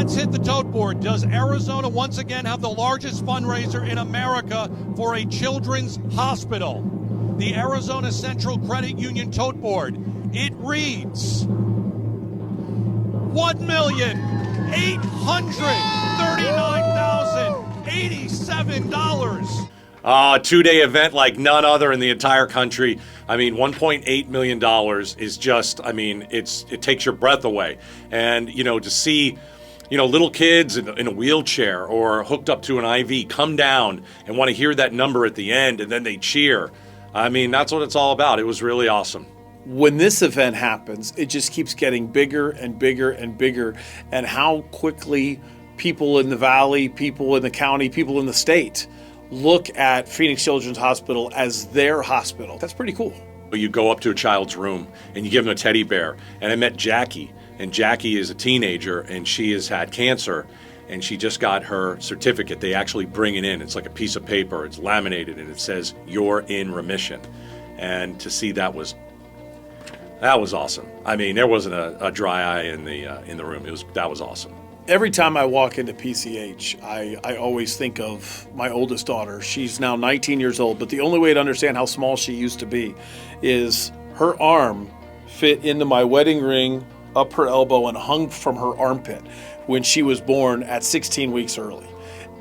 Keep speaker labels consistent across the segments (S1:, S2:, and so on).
S1: Let's hit the tote board. Does Arizona once again have the largest fundraiser in America for a children's hospital? The Arizona Central Credit Union tote board. It reads $1,839,087.
S2: Two-day event like none other in the entire country. I mean, $1.8 million is just, I mean, it takes your breath away. And, to see, little kids in a wheelchair or hooked up to an IV come down and want to hear that number at the end and then they cheer. I mean, that's what it's all about. It was really awesome.
S3: When this event happens, it just keeps getting bigger and bigger and bigger. And how quickly people in the valley, people in the county, people in the state look at Phoenix Children's Hospital as their hospital. That's pretty cool.
S2: You go up to a child's room and you give them a teddy bear. And I met Jackie, and Jackie is a teenager and she has had cancer and she just got her certificate. They actually bring it in. It's like a piece of paper. It's laminated and it says, "You're in remission." And to see that was awesome. I mean, there wasn't a dry eye in the room. That was awesome.
S3: Every time I walk into PCH, I always think of my oldest daughter. She's now 19 years old, but the only way to understand how small she used to be is her arm fit into my wedding ring, up her elbow, and hung from her armpit when she was born at 16 weeks early.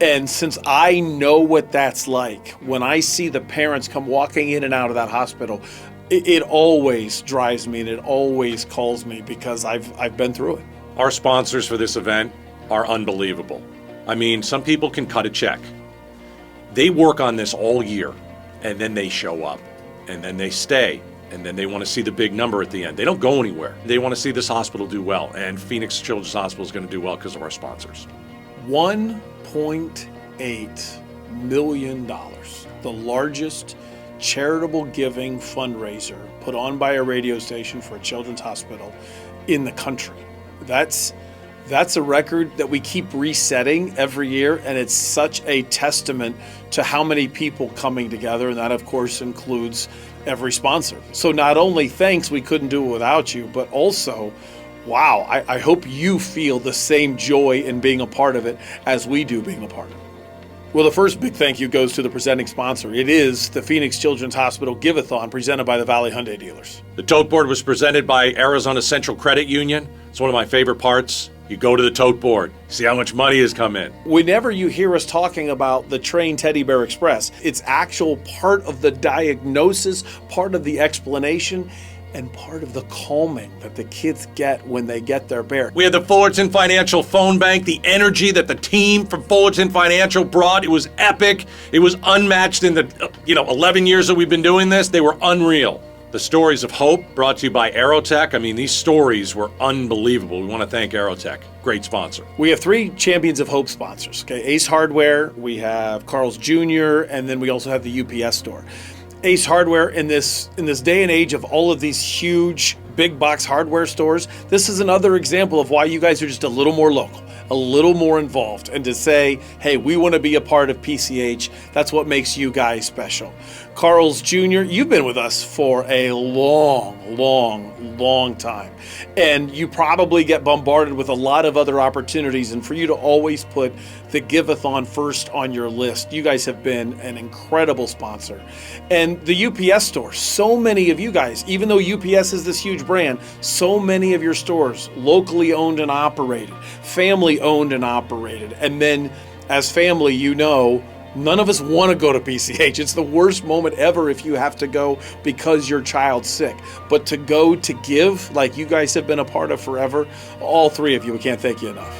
S3: And since I know what that's like, when I see the parents come walking in and out of that hospital, it always drives me and it always calls me because I've been through it.
S2: Our sponsors for this event are unbelievable. I mean, some people can cut a check. They work on this all year, and then they show up, and then they stay, and then they want to see the big number at the end. They don't go anywhere. They want to see this hospital do well, and Phoenix Children's Hospital is going to do well because of our sponsors.
S3: $1.8 million, the largest charitable giving fundraiser put on by a radio station for a children's hospital in the country. That's a record that we keep resetting every year, and it's such a testament to how many people coming together, and that of course includes every sponsor. So not only thanks, we couldn't do it without you, but also, wow, I hope you feel the same joy in being a part of it as we do being a part of it. Well, the first big thank you goes to the presenting sponsor. It is the Phoenix Children's Hospital Giveathon presented by the Valley Hyundai dealers.
S2: The tote board was presented by Arizona Central Credit Union. It's one of my favorite parts. You go to the tote board, see how much money has come in.
S3: Whenever you hear us talking about the Train Teddy Bear Express, it's actual part of the diagnosis, part of the explanation, and part of the calming that the kids get when they get their bear.
S2: We had the Fullerton Financial phone bank, the energy that the team from Fullerton Financial brought. It was epic. It was unmatched in the 11 years that we've been doing this. They were unreal. The stories of hope brought to you by Aerotech. I mean, these stories were unbelievable. We want to thank Aerotech. Great sponsor.
S3: We have 3 Champions of Hope sponsors. Okay, Ace Hardware, we have Carl's Jr., and then we also have the UPS store. Ace Hardware, in this day and age of all of these huge big box hardware stores, this is another example of why you guys are just a little more local, a little more involved, and to say, hey, we want to be a part of PCH. That's what makes you guys special. Carl's Jr., you've been with us for a long time, and you probably get bombarded with a lot of other opportunities, and for you to always put the Giveathon first on your list, you guys have been an incredible sponsor. And the UPS store, so many of you guys, even though UPS is this huge brand, so many of your stores locally owned and operated, family owned and operated, and then as family, none of us want to go to PCH. It's the worst moment ever if you have to go because your child's sick. But to go to give, like you guys have been a part of forever, all 3 of you, we can't thank you enough.